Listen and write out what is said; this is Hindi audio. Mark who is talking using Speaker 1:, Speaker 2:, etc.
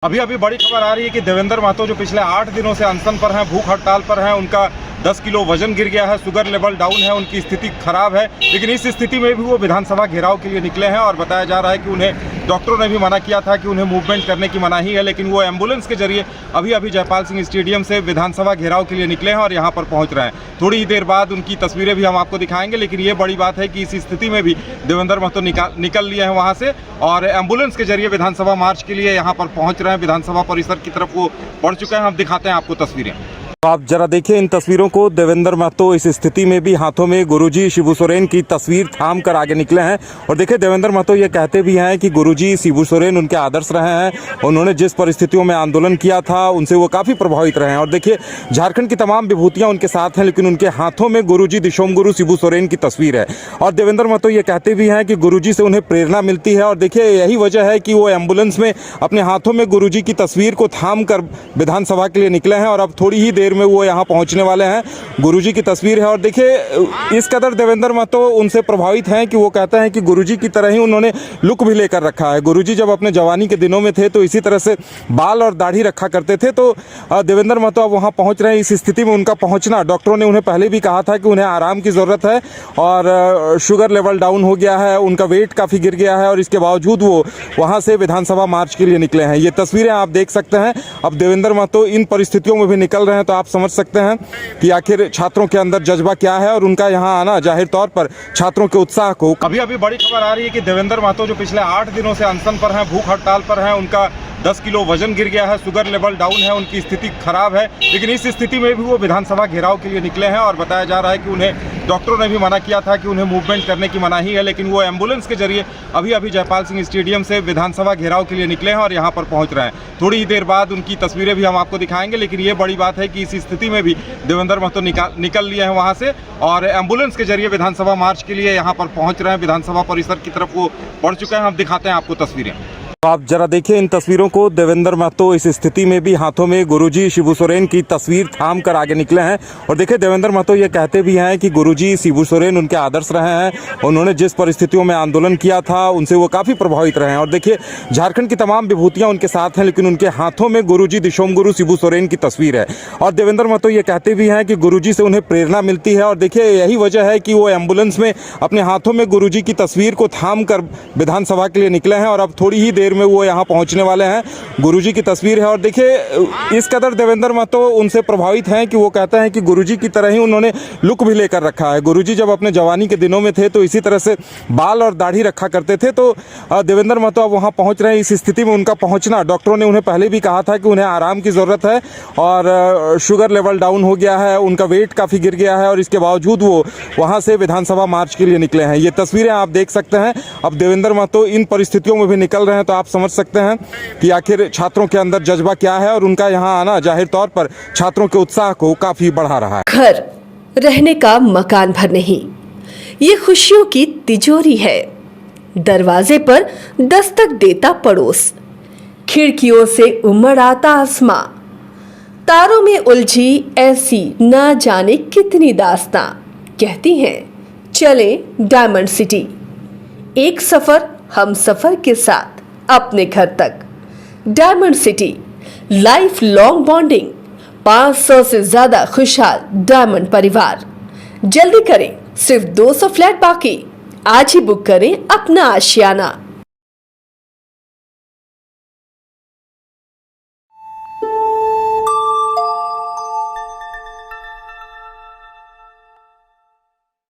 Speaker 1: अभी अभी बड़ी खबर आ रही है कि देवेंद्र महतो जो पिछले 8 दिनों से अनशन पर हैं, भूख हड़ताल पर हैं, उनका 10 किलो वजन गिर गया है, शुगर लेवल डाउन है, उनकी स्थिति खराब है। लेकिन इस स्थिति में भी वो विधानसभा घेराव के लिए निकले हैं और बताया जा रहा है कि उन्हें डॉक्टरों ने भी मना किया था कि उन्हें मूवमेंट करने की मनाही है, लेकिन वो एम्बुलेंस के जरिए अभी अभी जयपाल सिंह स्टेडियम से विधानसभा घेराव के लिए निकले हैं और यहाँ पर पहुँच रहे हैं। थोड़ी ही देर बाद उनकी तस्वीरें भी हम आपको दिखाएंगे। लेकिन ये बड़ी बात है कि इस स्थिति में भी देवेंद्र महतो निकल लिए हैं वहाँ से और एम्बुलेंस के जरिए विधानसभा मार्च के लिए यहाँ पर पहुँच रहे हैं। विधानसभा परिसर की तरफ वो बढ़ चुके हैं। हम दिखाते हैं आपको तस्वीरें। तो आप जरा देखिए इन तस्वीरों को। देवेंद्र महतो इस स्थिति में भी हाथों में गुरुजी शिबू सोरेन की तस्वीर थाम कर आगे निकले हैं। और देखिए देवेंद्र महतो ये कहते भी हैं कि गुरुजी शिबू सोरेन उनके आदर्श रहे हैं। उन्होंने जिस परिस्थितियों में आंदोलन किया था उनसे वो काफ़ी प्रभावित रहे हैं। और देखिए झारखंड की तमाम विभूतियाँ उनके साथ हैं, लेकिन उनके हाथों में गुरुजी दिशोम गुरु शिबू सोरेन की तस्वीर है। और देवेंद्र महतो ये कहते भी हैं कि गुरुजी से उन्हें प्रेरणा मिलती है। और देखिए यही वजह है कि वो एम्बुलेंस में अपने हाथों में गुरुजी की तस्वीर को थाम कर विधानसभा के लिए निकले हैं और अब थोड़ी ही देर में वो यहाँ पहुँचने वाले हैं। गुरुजी की तस्वीर है और देखिए इस कदर देवेंद्र महतो उनसे प्रभावित हैं कि वो कहते हैं कि गुरुजी की तरह ही उन्होंने लुक भी लेकर रखा है। गुरुजी जब अपने जवानी के दिनों में थे तो इसी तरह से बाल और दाढ़ी रखा करते थे। तो देवेंद्र महतो अब वहाँ पहुँच रहे हैं। इस स्थिति में उनका पहुँचना, डॉक्टरों ने उन्हें पहले भी कहा था कि उन्हें आराम की ज़रूरत है और शुगर लेवल डाउन हो गया है, उनका वेट काफ़ी गिर गया है और इसके बावजूद वो वहाँ से विधानसभा मार्च के लिए निकले हैं। ये तस्वीरें आप देख सकते हैं। अब देवेंद्र महतो इन परिस्थितियों में भी निकल रहे हैं तो आप समझ सकते हैं कि आखिर छात्रों के अंदर जज्बा क्या है और उनका यहाँ आना जाहिर तौर पर छात्रों के उत्साह को। अभी अभी बड़ी खबर आ रही है कि देवेंद्र महतो जो पिछले 8 दिनों से अनशन पर हैं, भूख हड़ताल पर हैं, उनका 10 किलो वजन गिर गया है, शुगर लेवल डाउन है, उनकी स्थिति खराब है। लेकिन इस स्थिति में भी वो विधानसभा घेराव के लिए निकले हैं और बताया जा रहा है कि उन्हें डॉक्टरों ने भी मना किया था कि उन्हें मूवमेंट करने की मनाही है, लेकिन वो एम्बुलेंस के जरिए अभी अभी जयपाल सिंह स्टेडियम से विधानसभा घेराव के लिए निकले हैं और यहाँ पर पहुँच रहे हैं। थोड़ी ही देर बाद उनकी तस्वीरें भी हम आपको दिखाएंगे। लेकिन ये बड़ी बात है कि इस स्थिति में भी देवेंद्र महतो निकल लिए हैं वहाँ से और एम्बुलेंस के जरिए विधानसभा मार्च के लिए यहाँ पर पहुँच रहे हैं। विधानसभा परिसर की तरफ वो बढ़ चुके हैं। हम दिखाते हैं आपको तस्वीरें। तो आप जरा देखिए इन तस्वीरों को। देवेंद्र महतो इस स्थिति में भी हाथों में गुरुजी शिबू सोरेन की तस्वीर थाम कर आगे निकले हैं। और देखिए देवेंद्र महतो ये कहते भी हैं कि गुरुजी शिबू सोरेन उनके आदर्श रहे हैं। उन्होंने जिस परिस्थितियों में आंदोलन किया था उनसे वो काफ़ी प्रभावित रहे हैं। और देखिए झारखंड की तमाम विभूतियाँ उनके साथ हैं, लेकिन उनके हाथों में गुरुजी दिशोम गुरु शिबू सोरेन की तस्वीर है। और देवेंद्र महतो ये कहते भी हैं कि गुरुजी से उन्हें प्रेरणा मिलती है। और देखिए यही वजह है कि वो एम्बुलेंस में अपने हाथों में गुरुजी की तस्वीर को थाम कर विधानसभा के लिए निकले हैं और अब थोड़ी ही देर में वो यहाँ पहुँचने वाले हैं। गुरुजी की तस्वीर है और देखिए इस कदर देवेंद्र महतो उनसे प्रभावित हैं कि वो कहते हैं कि गुरुजी की तरह ही उन्होंने लुक भी लेकर रखा है। गुरुजी जब अपने जवानी के दिनों में थे तो इसी तरह से बाल और दाढ़ी रखा करते थे। तो देवेंद्र महतो अब वहाँ पहुँच रहे हैं। इस स्थिति में उनका पहुँचना, डॉक्टरों ने उन्हें पहले भी कहा था कि उन्हें आराम की ज़रूरत है और शुगर लेवल डाउन हो गया है, उनका वेट काफ़ी गिर गया है और इसके बावजूद वो वहाँ से विधानसभा मार्च के लिए निकले हैं। ये तस्वीरें आप देख सकते हैं। अब देवेंद्र महतो इन परिस्थितियों में भी निकल रहे हैं तो आप समझ सकते हैं कि आखिर छात्रों के अंदर जज्बा क्या है और उनका यहाँ आना जाहिर तौर पर छात्रों के उत्साह को काफी बढ़ा रहा है।
Speaker 2: घर रहने का मकान भर नहीं, ये खुशियों की तिजोरी है। दरवाजे पर दस्तक देता पड़ोस, खिड़कियों से उमड़ आता आसमां, तारों में उलझी ऐसी न जाने कितनी दास्तां। कहती हैं चले डायमंड सिटी, एक सफर हम सफर के साथ अपने घर तक। Diamond city, life long bonding, 500 से ज्यादा खुशहाल डायमंड परिवार। जल्दी करें, सिर्फ 200 फ्लैट बाकी। आज ही बुक करें अपना आशियाना।